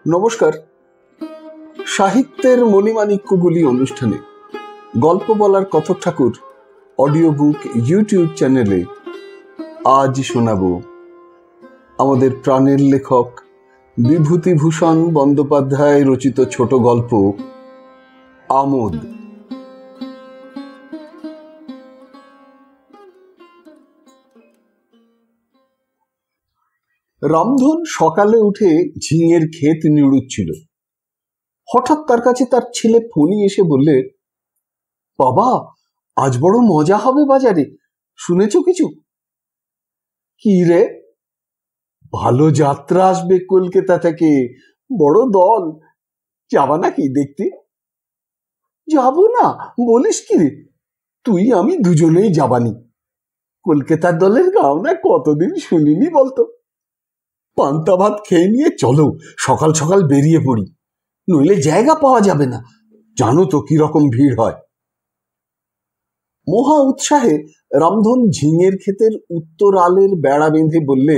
নমস্কার। সাহিত্যের মণিমাণিক্যগুলি অনুষ্ঠানে গল্প বলার কথক ঠাকুর অডিও বুক ইউটিউব চ্যানেলে আজ শোনাব আমাদের প্রাণের লেখক বিভূতিভূষণ বন্দ্যোপাধ্যায় রচিত ছোট গল্প আমোদ। রামধন সকালে উঠে ঝিঙের ক্ষেত নিড়ুচ্ছিল। হঠাৎ তার কাছে তার ছেলে ফণি এসে বললে, বাবা, আজ বড় মজা হবে বাজারে, শুনেছ কিছু? কি রে? ভালো যাত্রা আসবে কলকাতা থেকে, বড় দল, যাবা নাকি দেখতে? যাব না বলিস কি রে? তুই আমি দুজনেই যাবানি। কলকাতার দলের গাও না কতদিন শুনিনি বলতো। পান্তা ভাত খেয়ে নিয়ে চলো, সকাল সকাল বেরিয়ে পড়ি, নইলে জায়গা পাওয়া যাবে না। জানো তো কিরকম ভিড় হয়। মহা উৎসাহে রামধন ঝিঙের ক্ষেতের উত্তর আলের বেড়া বেঁধে বললে,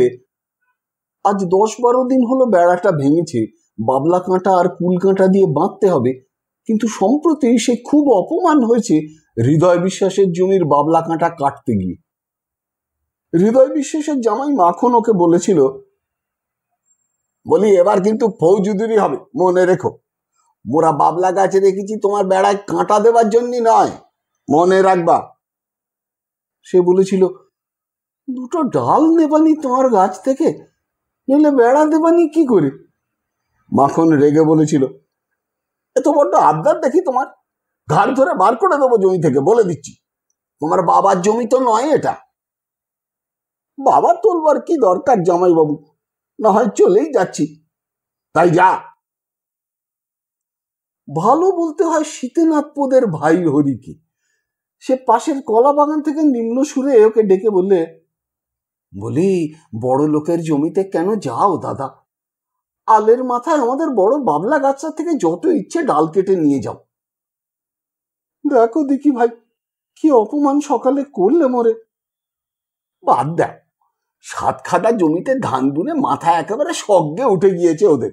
আজ 10-12 দিন হলো বেড়াটা ভেঙেছে, বাবলা কাঁটা আর কুল কাঁটা দিয়ে বাঁধতে হবে, কিন্তু সম্প্রতি সে খুব অপমান হয়েছে হৃদয় বিশ্বাসের জমির বাবলা কাঁটা কাটতে গিয়ে। হৃদয় বিশ্বাসের জামাই মাখন ওকে বলেছিল, বলি এবার কিন্তু ফৌজুদুরি হবে, মনে রেখো। মোরা বাবলা গাছে রেখেছি তোমার বেড়ায় কাঁটা দেবার জন্য নয়, মনে রাখবা। সে বলেছিল, দুটো ডাল নেবানি তোমার গাছ থেকে, নইলে বেড়া দেবানি কি করে? মাখন রেগে বলেছিল, এত বড্ড আবদার দেখি তোমার, ঘাড় ধরে বার করে দেবো জমি থেকে, বলে দিচ্ছি। তোমার বাবার জমি তো নয় এটা। বাবা তোলবার কি দরকার জামাই বাবু, না হয় চলেই যাচ্ছি, তাই যা। ভালো বলতে হয় শীতেনাথপদের ভাই হরিকে। সে পাশের কলা বাগান থেকে নিম্ন সুরে ওকে ডেকে বললে, বলি বড় লোকের জমিতে কেন যাও দাদা? আলের মাথায় আমাদের বড় বাবলা গাছটা থেকে যত ইচ্ছে ডাল কেটে নিয়ে যাও। দেখো দেখি ভাই, কি অপমান সকালে করলে মোরে। বাদ দেখ, 7 খাদা জমিতে ধান বুনে মাথা একেবারে সজ্ঞে উঠে গিয়েছে ওদের।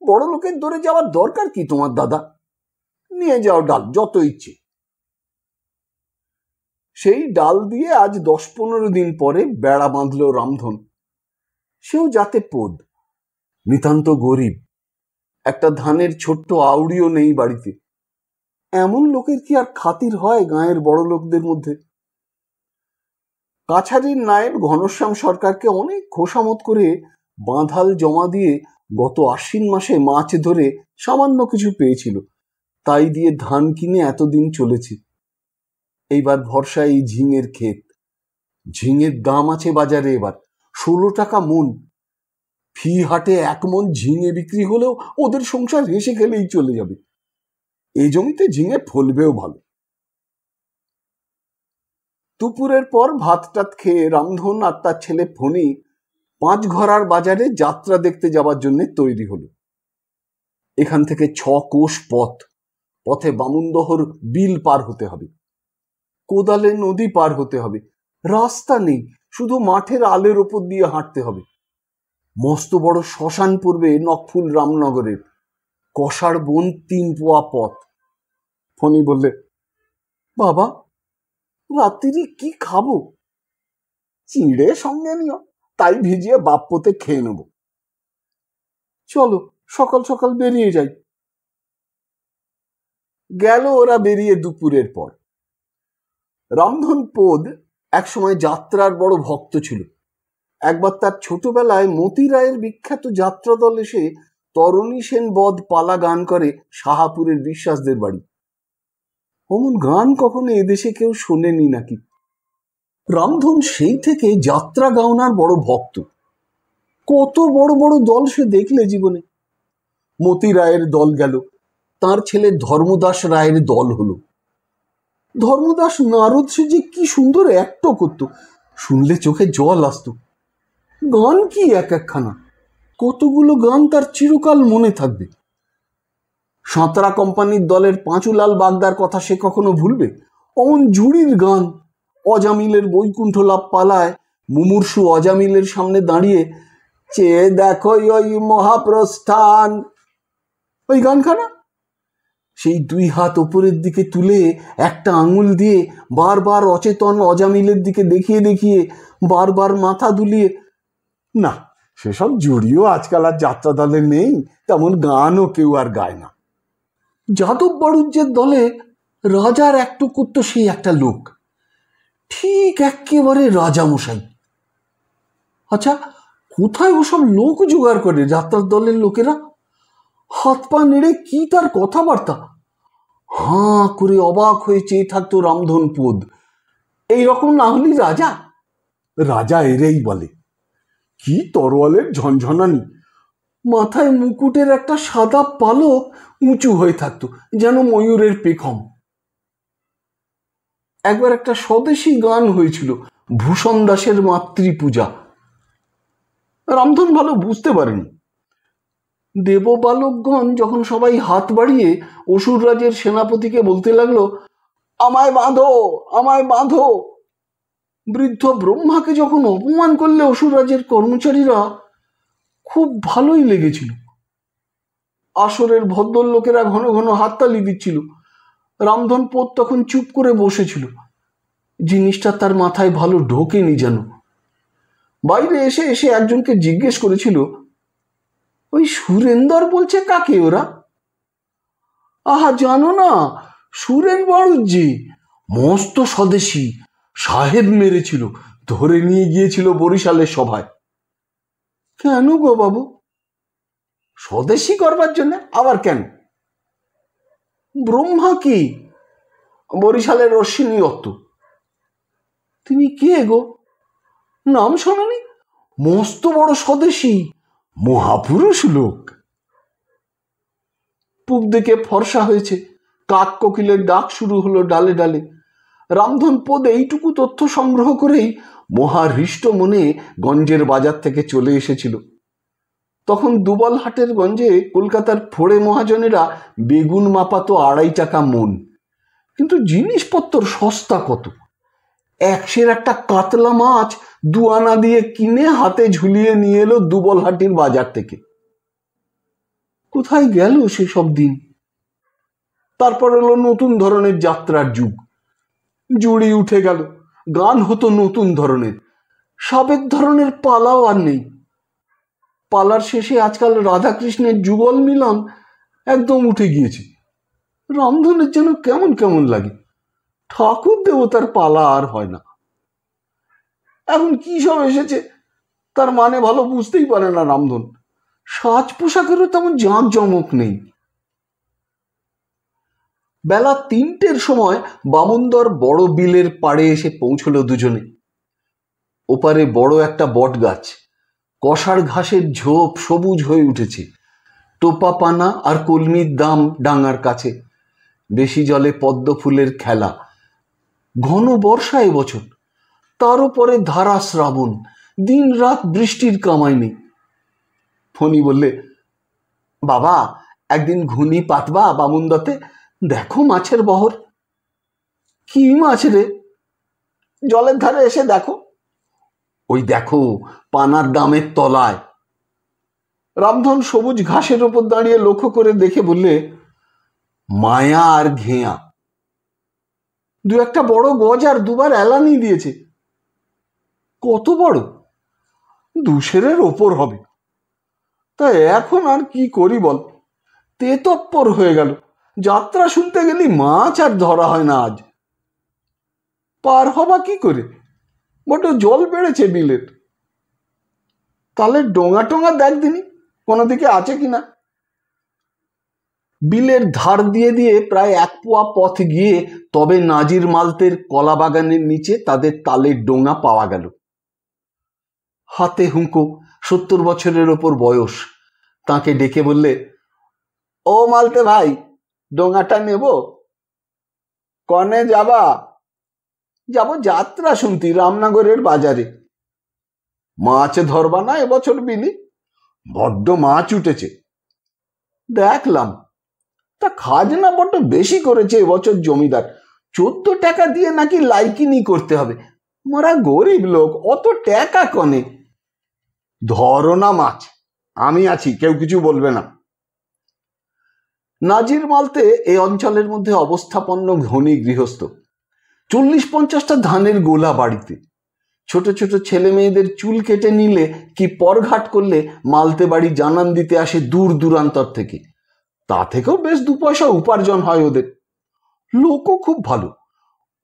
বড় লোকের দৌড়ে যাওয়ার দরকার কি তোমার দাদা? নিয়ে যাও ডাল যত ইচ্ছে। সেই ডাল দিয়ে আজ 10-15 দিন পরে বেড়া বাঁধল রামধন। সেও যাতে পোদ, নিতান্ত গরিব, একটা ধানের ছোট্ট আউড়িও নেই বাড়িতে। এমন লোকের কি আর খাতির হয় গাঁয়ের বড় লোকদের মধ্যে? কাছারির নায়েব ঘনশ্যাম সরকারকে অনেক খোসামত করে বাঁধাল জমা দিয়ে গত আশ্বিন মাসে মাছ ধরে সামান্য কিছু পেয়েছিল, তাই দিয়ে ধান কিনে এতদিন চলেছে। এইবার ভরসা এই ঝিঙের ক্ষেত। ঝিঙের দাম আছে বাজারে এবার 16 টাকা মন। ফি হাটে 1 মন ঝিঙে বিক্রি হলেও ওদের সংসার হেসে খেলেই চলে যাবে। এই জমিতে ঝিঙে ফলবেও ভালো। দুপুরের পর ভাত টাত খেয়ে রামধন আর তার ছেলে ফণি 5 ঘরার বাজারে যাত্রা দেখতে যাবার জন্য তৈরি হলো। এখান থেকে 6 কোষ পথ। পথে বামুনদহর বিল পার হতে হবে, কোদালে নদী পার হতে হবে। রাস্তা নেই, শুধু মাঠের আলের ওপর দিয়ে হাঁটতে হবে। মস্ত বড় শ্মশান পড়বে নকফুল রামনগরের। কষার বন 3 পোয়া পথ। ফণি বললে, বাবা, রাত্রি কি খাবো? চিঁড়ে সঙ্গে নিও, তাই ভিজিয়ে বাপ পোতে খেয়ে নেব। চলো সকাল সকাল বেরিয়ে যাই। গেল ওরা বেরিয়ে দুপুরের পর। রামধন পোদ একসময় যাত্রার বড় ভক্ত ছিল। একবার তার ছোটবেলায় মতি রায়ের বিখ্যাত যাত্রা দল এসে তরণী সেন বধ পালা গান করে শাহাপুরের বিশ্বাসদের বাড়ি। অমন গান কখনো এদেশে কেউ শোনেনি নাকি। রামধন সেই থেকে যাত্রা গাওনার বড় ভক্ত। কত বড় বড় দল সে দেখলে জীবনে। মতি রায়ের দল গেল, তার ছেলে ধর্মদাস রায়ের দল হলো। ধর্মদাস নারদ সেজে কি সুন্দর অ্যাক্ট করত, শুনলে চোখে জল আসতো। গান কি এক একখানা, কতগুলো গান তার চিরকাল মনে থাকবে। সাঁতরা কোম্পানির দলের পাঁচুলাল বাগদার কথা সে কখনো ভুলবে? অমন জুড়ির গান, অজামিলের বৈকুণ্ঠ লাভ পালায় মুমূর্ষু অজামিলের সামনে দাঁড়িয়ে চেয়ে দেখো ওই মহাপ্রস্থান, ওই গানখানা। সেই দুই হাত ওপরের দিকে তুলে একটা আঙুল দিয়ে বারবার অচেতন অজামিলের দিকে দেখিয়ে দেখিয়ে বারবার মাথা দুলিয়ে, না সেসব জুড়িও আজকাল আর যাত্রা দলে নেই, তেমন গানও কেউ আর গায় না। যাদব বাড়ুজ্যের দলে রাজার একটুকুর তো সেই একটা লোক, ঠিক একেবারে রাজামশাই। আচ্ছা, কোথায় ওসব লোক জোগাড় করে যাত্রার দলের লোকেরা? হাত পা নেড়ে কি তার কথাবার্তা! হাঁ করে অবাক হয়ে চেয়ে থাকতো রামধন পোদ। এইরকম না হলি রাজা? রাজা এরেই বলে। কি তরোয়ালের ঝনঝনানি! মাথায় মুকুটের একটা সাদা পালক উঁচু হয়ে থাকতো, যেন ময়ূরের পেখম। একবার একটা স্বদেশী গান হয়েছিল, ভূষণ দাসের মাতৃপূজা। রামধন ভালো বুঝতে পারেনি। দেববালকগণ যখন সবাই হাত বাড়িয়ে অসুররাজের সেনাপতিকে বলতে লাগলো, আমায় বাঁধো, আমায় বাঁধো, বৃদ্ধ ব্রহ্মাকে যখন অপমান করলে অসুররাজের কর্মচারীরা, খুব ভালোই লেগেছিল। আসরের ভদ্রলোকেরা ঘন ঘন হাততালি দিচ্ছিল। রামধন পোদ তখন চুপ করে বসেছিল। জিনিসটা তার মাথায় ভালো ঢোকেনি যেন। বাইরে এসে এসে একজনকে জিজ্ঞেস করেছিল, ওই সুরেন্দর বলছে কাকে ওরা? আহা, জানো না, সুরেন বাড়ুজ্যে, মস্ত স্বদেশী, সাহেব মেরেছিল, ধরে নিয়ে গিয়েছিল বরিশালের সভায়। কেন গো বাবু? স্বদেশী করবার জন্য? আবার কেন? ব্রহ্মা কি? বরিশালের অশ্বিনী দত্ত। তিনি কে গো? নাম শোনি? মস্ত বড় স্বদেশী, মহাপুরুষ লোক। পূব দিকে ফর্সা হয়েছে, কাক কোকিলের ডাক শুরু হলো ডালে ডালে। রামধন পোদ এইটুকু তথ্য সংগ্রহ করেই মহাহৃষ্ট মনে গঞ্জের বাজার থেকে চলে এসেছিল। তখন দুবলহাটের গঞ্জে কলকাতার ফোড়ে মহাজনেরা বেগুন মাপাতো 2.5 টাকা মন, কিন্তু জিনিসপত্র সস্তা কত! 100 একটা কাতলা মাছ 2 আনা দিয়ে কিনে হাতে ঝুলিয়ে নিয়ে এলো দুবলহাটির বাজার থেকে। কোথায় গেল সেসব দিন? তারপর এলো নতুন ধরনের যাত্রার যুগ। জুড়ি উঠে গেল, গান হতো নতুন ধরনের। সাবেক ধরনের পালাও আর নেই। পালার শেষে আজকাল রাধাকৃষ্ণের যুগল মিলন একদম উঠে গিয়েছে। রামধনের যেন কেমন কেমন লাগে। ঠাকুর দেবতার পালা আর হয় না। এখন কি সব এসেছে তার মানে ভালো বুঝতেই পারে না রামধন। সাজ পোশাকেরও তেমন জাঁকজমক নেই। বেলা 3টের সময় বামুনদর বড় বিলের পাড়ে এসে পৌঁছলো দুজনে। ওপারে বড় একটা বট গাছ, কষার ঘাসের ঝোপ সবুজ হয়ে উঠেছে। টোপা পানা আর কলমির দাম ডাঙার কাছে। বেশি জলে পদ্ম ফুলের খেলা। ঘন বর্ষা এবছর, তার উপরে ধারা শ্রাবণ, দিন রাত বৃষ্টির কামাই নেই। ফণি বললে, বাবা একদিন ঘুনি পাতবা বামুনদতে, দেখো মাছের বহর। কি মাছ রে? জলের ধারে এসে দেখো। ওই দেখো পানার দামের তলায়। রামধন সবুজ ঘাসের ওপর দাঁড়িয়ে লক্ষ্য করে দেখে বললে, মায়া আর ঘেয়া। 2-1টা বড় গজ আর 2বার এলানি দিয়েছে। কত বড়? 2 সেরের ওপর হবে। তা এখন আর কি করি বল? তেতপ্পর হয়ে গেল। যাত্রা শুনতে গেলি মাছ আর ধরা হয় না আজ। পার হবা কি করে? বড় জল বেড়েছে বিলের। তাহলে ডোঙা টোঙা দেখ দিনি কোনো দিকে আছে কিনা। বিলের ধার দিয়ে দিয়ে প্রায় 1 পোয়া পথ গিয়ে তবে নাজির মালতের কলা বাগানের নিচে তাদের তালের ডোঙা পাওয়া গেল। হাতে হুঁকো, 70 বছরের ওপর বয়স। তাকে ডেকে বললে, ও মালতে ভাই, ডোঙাটা নেব? কনে যাবা? যাব যাত্রা শুনতি রামনগরের বাজারে। মাছ ধরবা না এবছর বিলি? বড্ড মাছ উঠেছে। দেখলাম। তা খাজনা বড্ড বেশি করেছে এবছর জমিদার। 14 টাকা দিয়ে নাকি লাইকিনি করতে হবে। মোরা গরিব লোক, অত টাকা কনে। ধরো না মাছ, আমি আছি, কেউ কিছু বলবে না। নাজির মালতে এই অঞ্চলের মধ্যে অবস্থাপন্ন ধনী গৃহস্থ। 40-50টা ধানের গোলা বাড়িতে। ছোট ছোট ছেলে মেয়েদের চুল কেটে নিলে কি পরঘাট করলে মালতে বাড়ি জানান দিতে আসে দূর দূরান্তর থেকে। তা থেকেও বেশ 2 পয়সা উপার্জন হয় ওদের। লোকও খুব ভালো।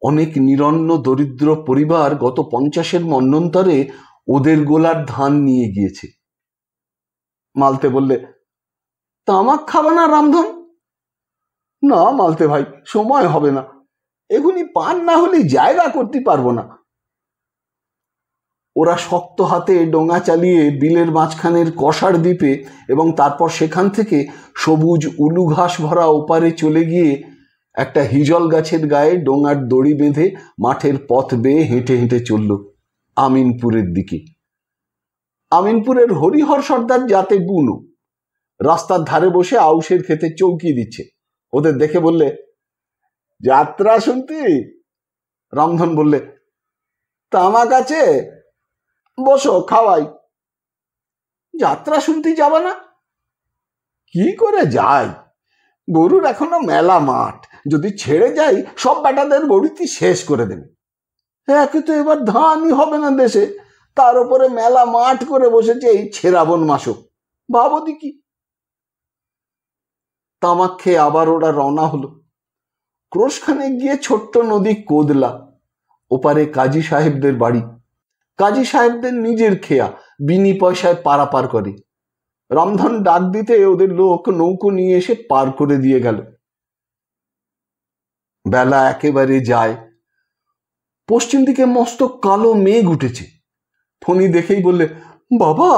অনেক নিরন্ন দরিদ্র পরিবার গত 50-এর মন্বন্তরে ওদের গোলার ধান নিয়ে গিয়েছে। মালতে বললে, তামাক খাবে না রামধন? না মালতে ভাই, সময় হবে না, এখনই পান না হলে জায়গা করতে পারবো না। ওরা শক্ত হাতে ডোঙা চালিয়ে বিলের মাঝখানের কষার দ্বীপে এবং তারপর সেখান থেকে সবুজ উলু ঘাস ভরা ওপারে চলে গিয়ে একটা হিজল গাছের গায়ে ডোঙার দড়ি বেঁধে মাঠের পথ বেয়ে হেঁটে হেঁটে চলল আমিনপুরের দিকে। আমিনপুরের হরিহর সর্দার যাতে বুনো রাস্তার ধারে বসে আউশের খেতে চৌকি দিচ্ছে। ওদের দেখে বললে, যাত্রা শুনতি? রামধন বললে, তামাক আছে, বসো খাওয়াই। যাত্রা শুনতে যাবা না? কি করে যাই, গরুর এখনো মেলা মাঠ, যদি ছেড়ে যাই সব বেটাদের বড়িতি শেষ করে দেবে। একে তো এবার ধানই হবে না দেশে, তার উপরে মেলা মাঠ করে বসেছে এই ছেড়াবন মাসও, ভাবো দেখি। তামাক খেয়ে আবার ওরা রওনা হলো। ক্রোশখানে গিয়ে ছোট্ট নদী কোদলা, ওপারে কাজী সাহেবদের বাড়ি। কাজী সাহেবদের নিজের খেয়া, বিনি পয়সায় পারাপার করে। রামধন ডাক দিতে ওদের লোক নৌকো নিয়ে এসে পার করে দিয়ে গেল। বেলা একেবারে যায়। পশ্চিম দিকে মস্ত কালো মেঘ উঠেছে। ফণি দেখেই বললে, বাবা,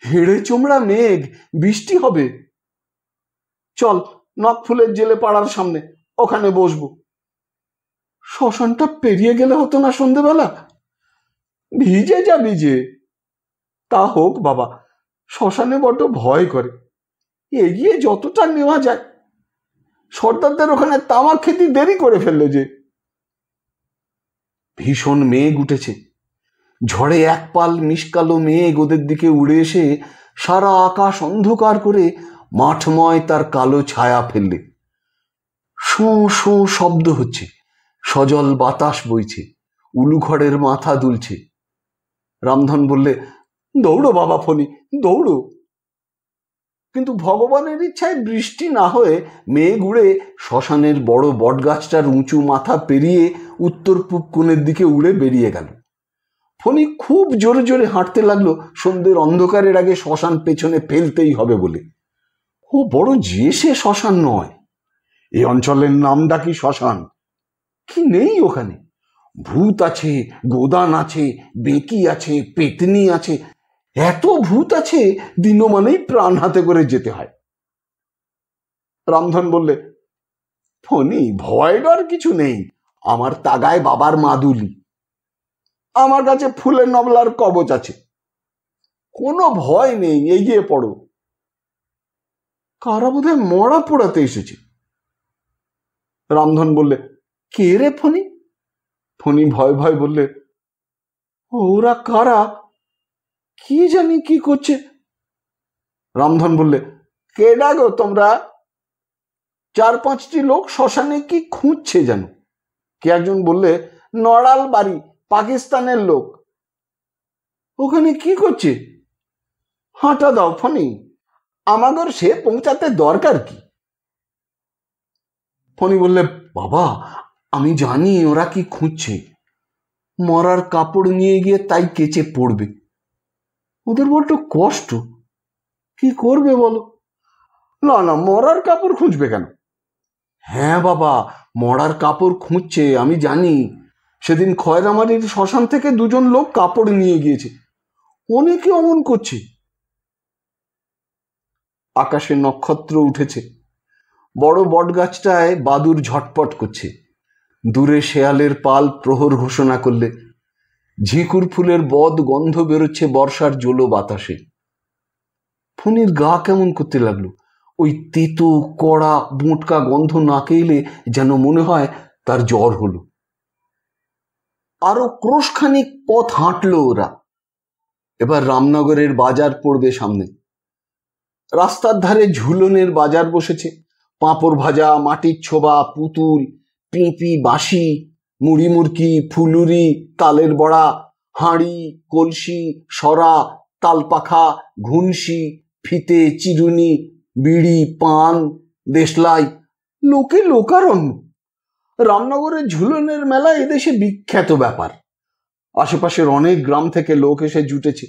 হেড়ে চোমড়া মেঘ, বৃষ্টি হবে। চল নকফুলের জেলে পাড়ার সামনে, ওখানে বসবো। শ্মশানটা পেরিয়ে গেলে হতো না সন্ধেবেলা? ভিজে যা ভিজে। তা হোক বাবা, শ্মশানে বড্ড ভয় করে, এগিয়ে যতটা নেওয়া যায়। সর্দারদের ওখানে তামাক খেতে দেরি করে ফেললে যে। ভীষণ মেঘ উঠেছে। ঝড়ে এক পাল মিশকালো মেঘ ওদের দিকে উড়ে এসে সারা আকাশ অন্ধকার করে মাঠময় তার কালো ছায়া ফেললে। শোঁ শোঁ শব্দ হচ্ছে, সজল বাতাস বইছে, উলুঘরের মাথা দুলছে। রামধন বললে, দৌড়ো বাবা ফণি, দৌড়ো। কিন্তু ভগবানের ইচ্ছায় বৃষ্টি না হয়ে মেঘ উড়ে শ্মশানের বড় বটগাছটার উঁচু মাথা পেরিয়ে উত্তর পূব কোণের দিকে উড়ে বেরিয়ে গেল। ফণি খুব জোরে জোরে হাঁটতে লাগলো সন্ধ্যের অন্ধকারের আগে শ্মশান পেছনে ফেলতেই হবে বলে। ও বড় যে সে শ্মশান নয়, এই অঞ্চলের নাম ডাকি শ্মশান। কি নেই ওখানে? ভূত আছে, গোদান আছে, বেঁকি আছে, পেতনি আছে, এত ভূত আছে দিনমানেই প্রাণ হাতে করে যেতে হয়। রামধন বললে, ফণি, ভয় ডর কিছু নেই, আমার তাগায় বাবার মাদুলি, আমার কাছে ফুলের নবলার কবচ আছে, কোনো ভয় নেই, এগিয়ে পড়ো। কারা বোধহয় মরা পোড়াতে এসেছে। রামধন বললে, কে রে ফণি? ফণি ভয় ভয় বললে, ওরা কারা, কি জানি কি করছে। রামধন বললে, কে ডাকো তোমরা? 4-5টি লোক শ্মশানে কি খুঁজছে যেন। কে একজন বললে, নড়াল বাড়ি, পাকিস্তানের লোক। ওখানে কি করছে? হাঁটা দাও ফণি, আমাদের সে পৌঁছাতে দরকার কি? ফণি বললে, বাবা, আমি জানি ওরা কি খুঁজছে, মরার কাপড় নিয়ে গিয়ে তাই কেচে পড়বে। ওদের বড্ড কষ্ট, কি করবে বলো? না না, মরার কাপড় খুঁজবে কেন? হ্যাঁ বাবা, মরার কাপড় খুঁজছে, আমি জানি। সেদিন খয়রামারির শ্মশান থেকে 2জন লোক কাপড় নিয়ে গিয়েছে, অনেকে অমন করছে। আকাশে নক্ষত্র উঠেছে, বড় বটগাছটায় বাদুর ঝটপট করছে। দূরে শেয়ালের পাল প্রহর ঘোষণা করলে। ঝিকুর ফুলের বদ গন্ধ বেরোচ্ছে বর্ষার জলো বাতাসে। ফণির গা কেমন করতে লাগলো। ওই তেতো কড়া বোঁটকা গন্ধ নাকে এলে যেন মনে হয় তার জ্বর হলো। আরো ক্রোশখানিক পথ হাঁটলো ওরা। এবার রামনগরের বাজার পড়বে সামনে। রাস্তার ধারে ঝুলনের বাজার বসেছে। পাঁপড় ভাজা, মাটির ছোবা, পুতুল, পিঁপি, বাঁশি, মুড়ি মুড়কি, ফুলুরি, তালের বড়া, হাঁড়ি, কলসি, সরা, তালপাখা, ঘুনসি, ফিতে, চিরুনি, বিড়ি, পান, দেশলাই, লোকে লোকারণ্য। রামনগরের ঝুলনের মেলা এদেশে বিখ্যাত ব্যাপার। আশেপাশের অনেক গ্রাম থেকে লোক এসে জুটেছে।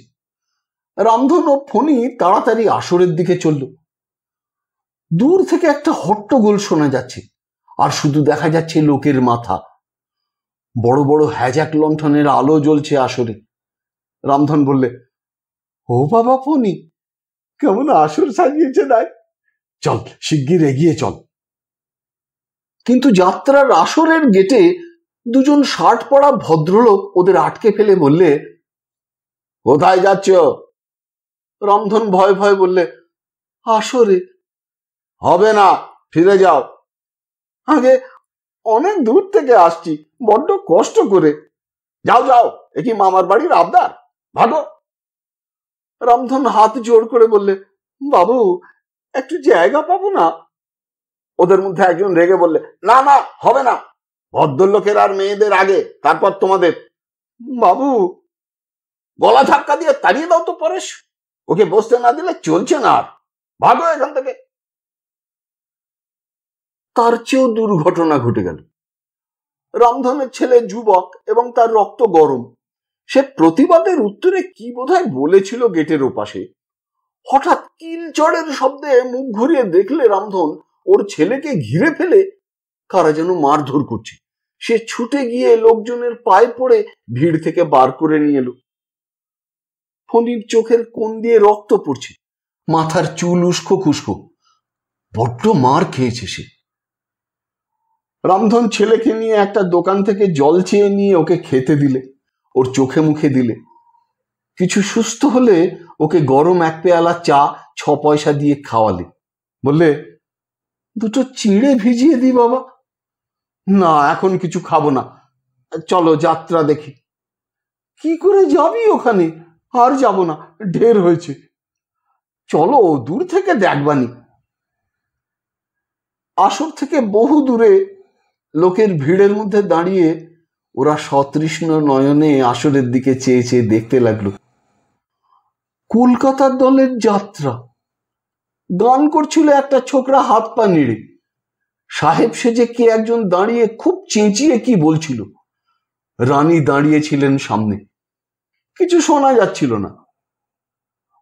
রামধন ও ফণি তাড়াতাড়ি আসরের দিকে চলল। দূর থেকে একটা হট্টগোল শোনা যাচ্ছে, আর শুধু দেখা যাচ্ছে লোকের মাথা। বড় বড় হ্যাজাক লণ্ঠনের আলো জ্বলছে আসরে। রামধন বললে, ও বাবা ফণি, কেমন আসর সাজিয়েছে দেখ, চল শিগগির এগিয়ে চল। কিন্তু যাত্রার আসরের গেটে দুজন শার্ট পরা ভদ্রলোক ওদের আটকে ফেলে বললে, কোথায় যাচ্ছ? রামধন ভয় ভয় বললে, আসরে। হবে না, ফিরে যাও। আগে অনেক দূর থেকে আসছি, বড্ড কষ্ট করে। যাও যাও, এ কি মামার বাড়ির আবদার? ভাগো। রামধন হাত জোর করে বললে, বাবু একটু জায়গা পাবো না? ওদের মধ্যে একজন রেগে বললে, না না, হবে না, ভদ্রলোকের আর মেয়েদের আগে, তারপর তোমাদের। বাবু, গলা ধাক্কা দিয়ে তাড়িয়ে দাও তো পরেশ, ওকে বসতে না দিলে চলছে না আর। ভাগো এখান থেকে। তার চেয়েও দুর্ঘটনা ঘটে গেল। রামধনের ছেলে যুবক এবং তার রক্ত গরম। সে প্রতিবাদের উত্তরে কি বোধহয় বলেছিল গেটের ওপাশে। হঠাৎ কিলচড়ের শব্দে মুখ ঘুরিয়ে দেখলে রামধন ওর ছেলেকে ঘিরে ফেলে কারা যেন মারধর করছে। সে ছুটে গিয়ে লোকজনের পায়ে পড়ে ভিড় থেকে বার করে নিয়ে এলো। ফণির চোখের কোণ দিয়ে রক্ত পড়ছে, মাথার চুল উস্কো খুস্কো। বড্ড মার খেয়েছে সে। রামধন ছেলেকে নিয়ে একটা দোকান থেকে জল চেয়ে নিয়ে ওকে খেতে দিলে, ওর চোখে মুখে দিলে। কিছু সুস্থ হলে ওকে গরম এক পেয়ালা চা 6 পয়সা দিয়ে খাওয়ালে। বললে, দুটো চিঁড়ে ভিজিয়ে দি বাবা। না, এখন কিছু খাবো না, চলো যাত্রা দেখি। কি করে যাবি ওখানে? আর যাব না, ঢের হয়েছে। চলো দূর থেকে দেখবানি। আসর থেকে বহু দূরে লোকের ভিড়ের মধ্যে দাঁড়িয়ে ওরা সতৃষ্ণ নয়নে আসরের দিকে চেয়ে চেয়ে দেখতে লাগলো। কলকাতার দলের যাত্রা। গান করছিল একটা ছোকরা হাত পা নেড়ে। সাহেব সেজে কে একজন দাঁড়িয়ে খুব চেঁচিয়ে কি বলছিল। রানী দাঁড়িয়েছিলেন সামনে। কিছু শোনা যাচ্ছিল না।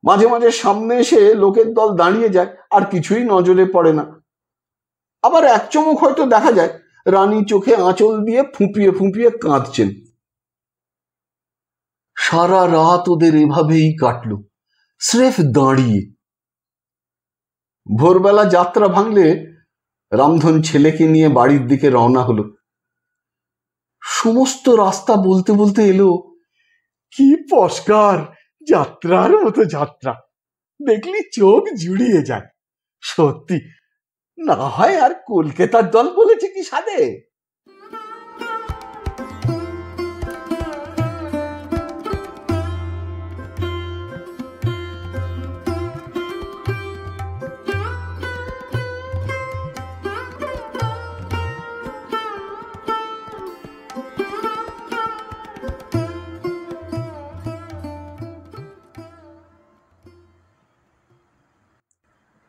মাঝে মাঝে সামনে এসে লোকের দল দাঁড়িয়ে যায়, আর কিছুই নজরে পড়ে না। আবার এক চমক হয়তো দেখা যায়, রানী চোখে আঁচল দিয়ে ফুঁপিয়ে ফুঁপিয়ে কাঁদছেন। সারা রাত ওদের এভাবেই কাটল, স্রেফ দাঁড়িয়ে। ভোরবেলা যাত্রা ভাঙলে রামধন ছেলেকে নিয়ে বাড়ির দিকে রওনা হলো। সমস্ত রাস্তা বলতে বলতে এলো, কি পস্কার, যাত্রার মতো যাত্রা, দেখলি চোখ জুড়িয়ে যায়। সত্যি, না হয় আর কলকাতার দল বলেছে কি সাদে।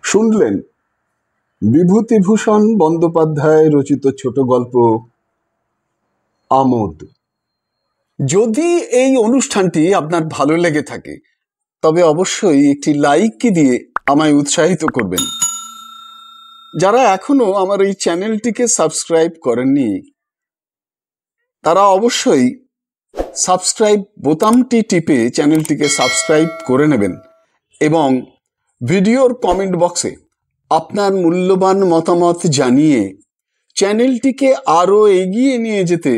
শুনলেন বিভূতিভূষণ বন্দ্যোপাধ্যায় রচিত ছোট গল্প আমোদ। যদি এই অনুষ্ঠানটি আপনার ভালো লেগে থাকে তবে অবশ্যই একটি লাইক দিয়ে আমায় উৎসাহিত করবেন। যারা এখনো আমার এই চ্যানেলটিকে সাবস্ক্রাইব করেননি তারা অবশ্যই সাবস্ক্রাইব বোতামটি টিপে চ্যানেলটিকে সাবস্ক্রাইব করে নেবেন এবং ভিডিওর কমেন্ট বক্সে আপনার মূল্যবান মতামত জানিয়ে চ্যানেলটিকে আরও এগিয়ে নিয়ে যেতে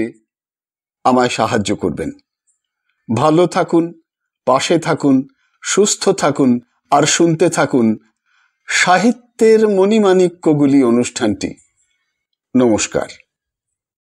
আমায় সাহায্য করবেন। ভালো থাকুন, পাশে থাকুন, সুস্থ থাকুন আর শুনতে থাকুন সাহিত্যের মণিমাণিক্যগুলি অনুষ্ঠানটি। নমস্কার।